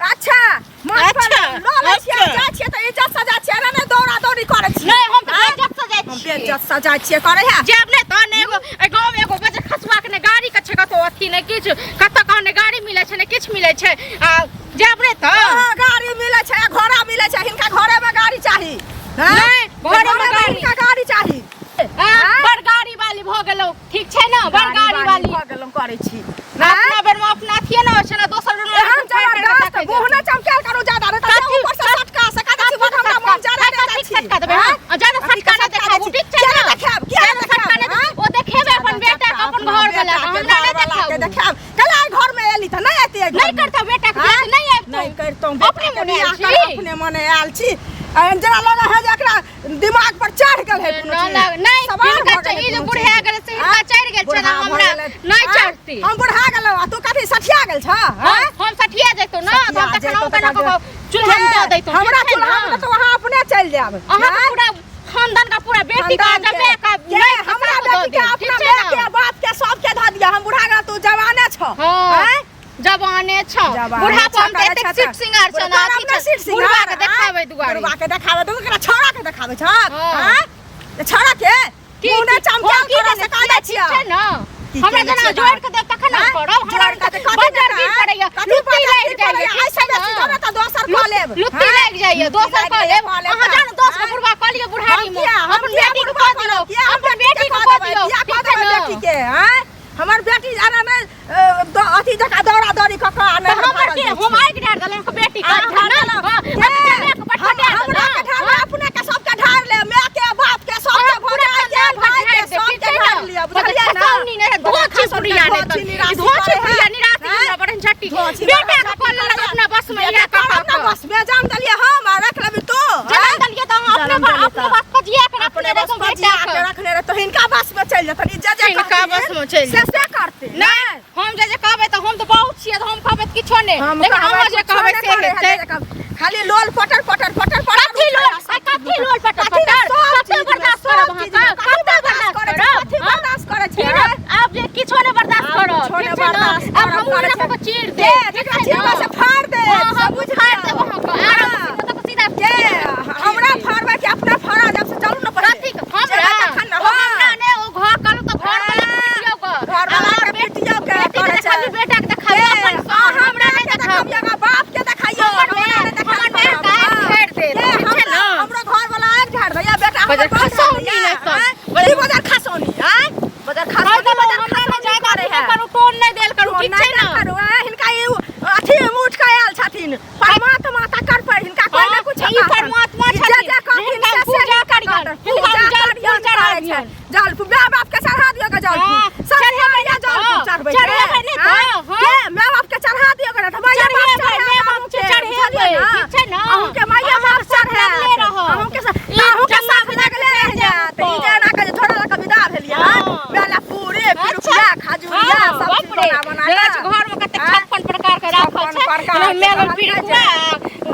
अच्छा माछ पर लो छियै जा छियै त इज्जत से जा छियै ना दौड़ा दौड़ी करै छियै नहीं हम तो बेइज्जत से जाय छियै बेइज्जत से जा छियै करे है जेब ने त ने एगो गांव में एगो बजे खसुआ के ने गाड़ी के छै कतो अथी ने किछ कत कहने गाड़ी मिलै छै ने किछ मिलै छै जेब ने त गाड़ी मिलै छै घोड़ा मिलै छै हिनका घरे में गाड़ी चाही नहीं घरे में गाड़ी चाही बड़ गाड़ी वाली भ गेलौ ठीक छै ना बड़ गाड़ी वाली भ गेलौ करै छी अपना बेर में अपना थिए ना छै ना दोसर बेर में हम जबरदस्त मुंह न चमकेल करू ज्यादा रे त ऊपर से सटका से कदा छी हमरा मन ज्यादा देता छी सटका देबे ज्यादा सटका न देखाबू ठीक छै ना देखाब किया सटका न ओ देखेबे अपन बेटा के अपन घर वाला हमरा न देखाबू देखाब कला घर में एली त नहीं आती नहीं करता बेटा के नहीं आबतो नहीं करतो अपने मने आयल छी जरा लगा है जकरा दिमाग पर चढ़ गेल है नहीं हिनका चाहिए जो बुढ़ा गेल से हिनका चढ़ गेल छै ना हमरा नहीं चढ़ती हम बुढ़ा गेलौ आ तू कथि सठिया गेल छ हम सठिया जइतो ना हम त खाना बना के चूल्हा में दे दैतो हमरा चूल्हा में तो वहां अपने चल जाब अहां पूरा खानदान का पूरा बेटी का जबे का नहीं हमरा बेटी के अपना मां के बाप के सब के ध दिया हम बुढ़ा गेल तू जवाने छ हैं जवाने छ बुढ़ा पर एते सिट सिंगार छ ना बुढ़वा के देखावे दुआरे बुढ़वा के देखावे तू एकरा छोरा के देखावे छ हैं छोरा के मुंह न चमकाल करे से काला छिया छै ना हमरा जना जोड़ के देब तखन न करब हमरा बजार भी पड़ैया लुत्ती लाग जाइए ऐसे न त दोसर क लेब लुत्ती लाग जाइए दोसर क लेब अहाँ जान दोस के बुढ़वा क लियो बुढ़ारी में अपन बेटी को क दियो अपन बेटी को क दियो क्या क देब बेटी के हैं हमर बेटी जाना ने अथी जका दौड़ा दौड़ी क का न हमर के हम आइ ढार दले बेटी का हमरा के ढार अपने के सब के ढार ले मां के बाप के सब के भौजाई के भाई के सब के ढार लिया बुझलिए ना सामने ने धोची पुरिया ने धोची पुरिया निराती ना बड़न झट्टी बेटा का कॉल लगा अपना बस में या का अपना बस में जान दलिए हम रख लेबी तू जान दलिए त अपने बस को जिया के अपने बस में जिया के रखने रे तो हिनका बस में चल जतनी जे हिनका बस में चल से करते नहीं हम जे कहबे त हम त बहुत छिए हम कहबे किछो ने लेकिन हम जे कहबे से हेतै खाली लोल पटर पटर पटर पटर कथि लोल पटर पटर कते बर्दाश्त करब हम कते बर्दाश्त करे छी आप जे किछो ने बर्दाश्त करब छोने बर्दाश्त अब हम लोग को चीर दे देखा छी से फाड़ दे सब कुछ फाड़ दे वहां को आराम से तो सीधा के हमरा फाड़बे के अपना फाड़ा जब से चलू न कथि हमरा ने ओ घर करू तो घर वाला पिटियो को घर वाला के पिटियो के करे छै खाली बेटा के देखाबे अपन हमरा नहीं देखाबे बाप के देखाइयो हमरा ने देखाबे घेर दे हमरो घर वाला आग झाड़ भैया बेटा बजार खसौनी नहीं तो बड़ी बजार खसौनी हैं बजार खसौनी बजार खसौनी जाय करे है करू टोन नहीं देल करू ठीक छै ना करू हिनका अथी उठ के आयल छथिन परमात्मा तकर पर हिनका कोई ना कुछ ई परमात्मा छथिन हिनका पूजा करियो हिनका जल चढ़ाबियो जल माँ बाप के चढ़ा दियो के जल चढ़े भैया जल चढ़बे नहीं तो के माँ बाप के चढ़ा दियो के त भैया बाप चढ़े ठीक छै ना अहू के मैया बाप चढ़े अहू के साथ लगले रह जात ई जना के थोड़ा लक विदा भेलिया बेला पूरे पिरुकिया खजूरिया सब चीज बना घर में कते 56 प्रकार के राखल छै मेल पिरुकिया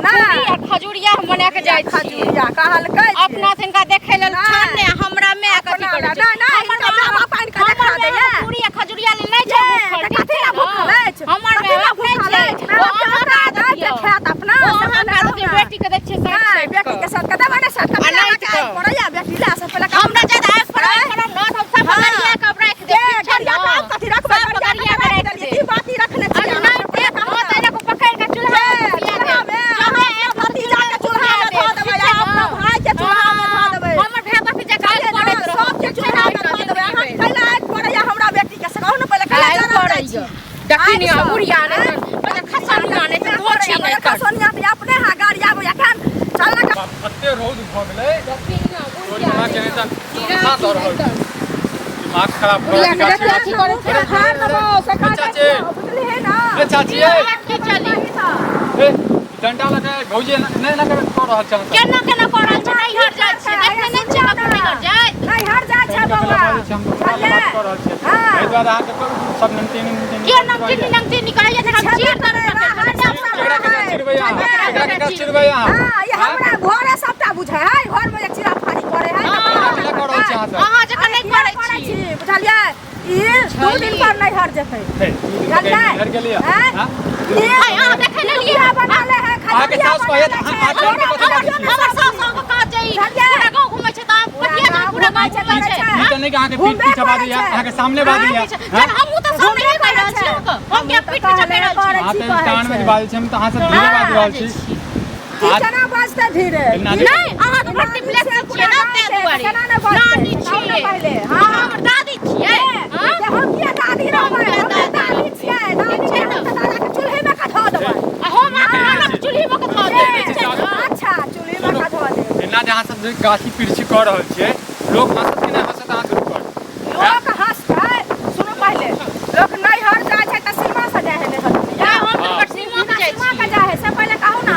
ना खजूरिया मने के जाय छी खजूरिया कहलकै अपना तिनका देखे लेल छाने हमरा में कथि करे छै हमर बाबा पाइन के देखा दे पूरी खजूरिया ले नै छै कथि ना भूखल अछि हमर में भूखल अछि हमरा दे खेत अपना हमरा बेटी के देख छै बेटी के साथ कते बने साथ के पड़ैया बेटी ला से पहले हमरा ज्यादा आस पर न हम सब गरिया के रख दे गरिया का कथि रखबे गरिया में रख दे ई बाती रखने छी ना देख हो तेरे को पकड़ के चूल्हा में जहां एक भतीजा के चूल्हा में धो देबै अपना भाई के चूल्हा में धो देबै हमर भाई भतीजा काज करे सब के चूल्हा में धो देबै अहाँ कैला आग पड़ैया हमरा बेटी के से कहू न पहले कैला पड़ैया दखिनी बुढ़िया ने बजा खसनिया ने धोछी ने खसनिया पे अपने हा गाड़ी आबो एखन चल ना अत्ते रौद भ गेलै दखिनिया बुढ़िया के नेता खा दर रहल दिमाग खराब भ बुढ़िया के अथी करे छै हार दबो सका बुझली है ना ए चाची की चली ए डंडा लगा भौजी नहीं ना कर रहल छ केना केना करल छै नहीं हर जाय छै देखे नहीं छै अपने घर जाय नहीं हर जाय छै बौआ हां एहि दुआरे अहाँ के सब नमकीन के नमकीन निकालिए त हम चीर कर चिरबै हां ये हमरा घरे सबटा बुझै है घर में एक चिरा फाड़ी करे है अहाँ जका नहीं करै छी बुझलिए ई 2 दिन पर नहीं हर जेतै घर के लिए हां ये अहाँ देखे लेलिए कहे त हमर सास को कह जाई पूरा गांव घुमै छै त पतिया जन पूरा गांव घुमै छै ई त नहीं कि आके पीठ पीछे बात दिया आके सामने बात दिया हमहु त सामने ही कह रहल छी हम के पीठ पीछे कह रहल छी हां त कान में बात छै हम त हां से धीरे बात रहल छी कितना बाजते धीरे नहीं अहाँ के मल्टीप्लेक्स छियै ना ते दुआरे नानी छियै पहले हां हमर दादी छियै हां हम किया दादी रहबै दादी छियै दादी छियै त दादा के चूल्हे में का धो देबै हम अपना चूल्ही में का धो देबै अच्छा चूल्हे में का धो देबै एना जहां सब गाछी पीछे कर रहल छियै लोग हंसत कि नहीं हंसत अहाँ दूर पर लोग हंसतै सुनो पहले लोग नहीं हर जाय छै त सीमा से जाय है नहीं हम तो सीमा के जाय सीमा के जाय है से पहले कहू ना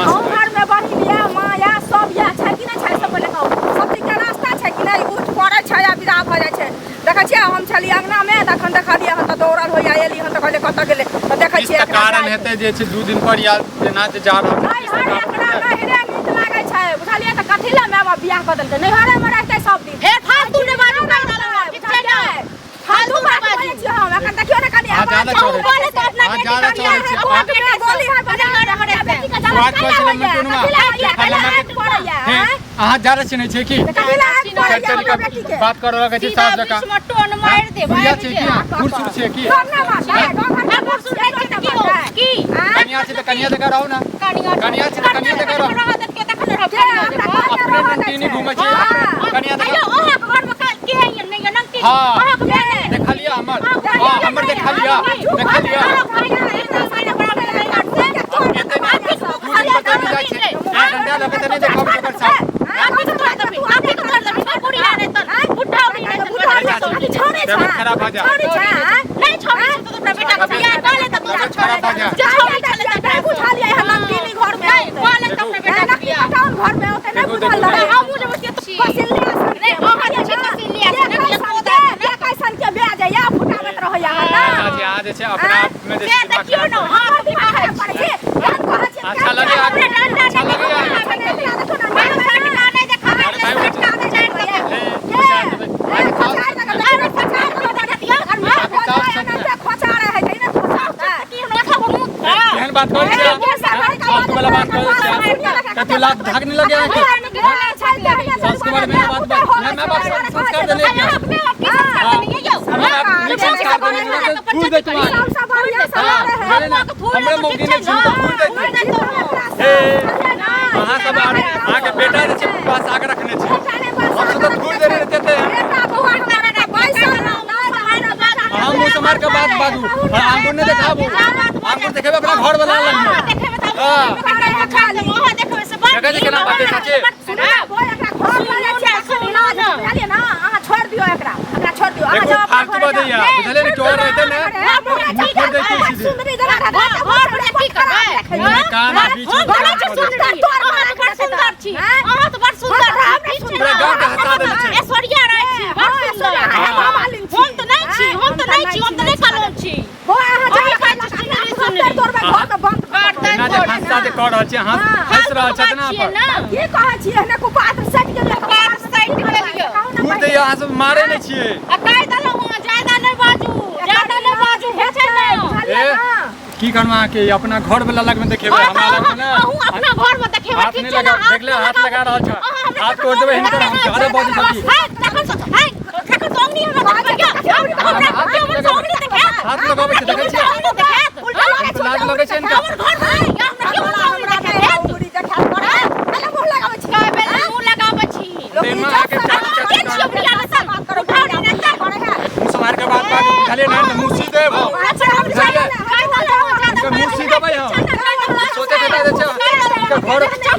हम घर में बहिन या मां या सब या छै कि नहीं छै से पहले कहू सब चीज के रास्ता छै कि नहीं उठ पड़ै छै या विदा भ जाय छै देखै छियै हम छलियै अंगना में तखन देखलियै हम त दौड़ल होइया एली हम त कहले कत गेलै त देखै छियै इसका कारण हेतै जे छै 2 दिन पर या जेना जे जा रहल नहीं हर एकरा नहिरे नीक लागै छै बुझलियै त कथि ले माय बाप बियाह क देलकै नहीं हरे में रहतै सब दिन हे फालतू ने बाजू कह देलौ ठीक छै ना फालतू बात बोलै छी हम एखन देखियो ने कनी ज्यादा चढ़ै बोले त अपना हां ज्यादा चढ़ै छै कोर्ट में बोली है बजा हमरे बेटी का जला बात कहै छै मत कोनुआ अहाँ ज्यादा चिन्है छै कि बात करवा के छै साफ जका टोन मार दे बुढ़िया छै कि खुरसुर छै कि की कनिया छै त कनिया जका रहू ना कनिया छै त कनिया जका रहू अपने नंटीनी घुमै छै कनिया जका ओहा घर में के है नहीं नंटी हां देखलिया हमर हां हमर देखलिया डंडा लगे त नहीं देखब ओकर साथ खराब आ जा नहीं छोड़ तो अपना बेटा का बियाह कर ले तब खराब आ जा उठा लिया हम नंदीनी घर में बोले तब अपना बेटा का बियाह घर में होते नहीं बुझल रहे हम मुझे उसके पसिलिया नहीं ओहा जे पसिलिया नहीं कोदा ये कैसन के ब्याह जाय या फुटावत रह या ना आज आज छै अपना आप में से देखियो न हां बियाह पड़ छै अच्छा लगे अच्छा लगे बात कर फालतू वाला बात कर क्या तू लात भागने लगे है संस्कार में बात मैं बात संस्कार देने क्या मैं संस्कार देने फूल दे तुम्हारे हमरे मौके ने छू तो फूल दे वहां सब आके बेटा रे पास आके रखने छे हम तो फूल दे रहते थे हम मुंह समार के बात बाजू और आंगुर ने देखाबो आंगुर देखेबे अपना घर बना लग हां देखे केना बात सच्चे छोड़ दियो एकरा छोड़ दियो देखो फालतू बात है यार बुझले नहीं चोर रहते ना छोड़ दे सुंदरी जगह घर में की करबे कान बीच में सुंदर बड़ सुंदर छी अहाँ तो बड़ सुंदर पूरा गांव के हटा देने छे ऐश्वर्या रह छी बड़ सुंदर हम तो नहीं छी हम तो नहीं कालोन छी हो अहाँ जाई सुंदर तोरबे घर में बंद कर दे ना जे हंसा जे कर रहल छी हंस रहल छत ना पर की कहै छी एने को पात्र सेट के पात्र सेट के लियो दूर दे यहाँ सब मारे नहीं छिए आ कह दलो हुआ ज्यादा नहीं बाजू हे छै ना की करवा के अपना घर वाला लग में देखेबे हमरा लग में ना अपना घर में देखेबे हाथ नहीं लगा देख ले हाथ लगा रहल छ हाथ तोड़ देबे हिनकर हम ज्यादा बॉडी सकी देखो सोंगनी हमरा क्या सोंगनी देखे हाथ लगाबे छै देखे छियै लाज लगे छै इनका घर है या हमरा क्यों सोंगनी देखे पूरी देखा कर अरे मुंह लगाबै छी काय बेल मुंह लगाबै छी तेमा आके समार के बात खाली ना मुंह सीधे भो मुंह सीधे भाई हम सोचे थे दे छ घर मारता क्या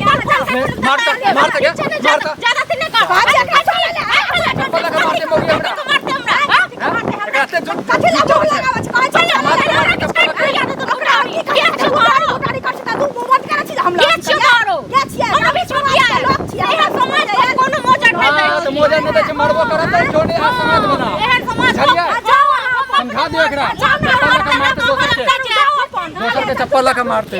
मारता ज्यादा से नहीं कर मारते मोगी हमरा कहते जो कथि ला मुंह लगाबै छी कहै छै मोजा न दे मरबो करत छोड़े आ समाज बना एहन समाज समझा दियो एकरा चप्पल लगा मारते दोसर के चप्पल लगा मारते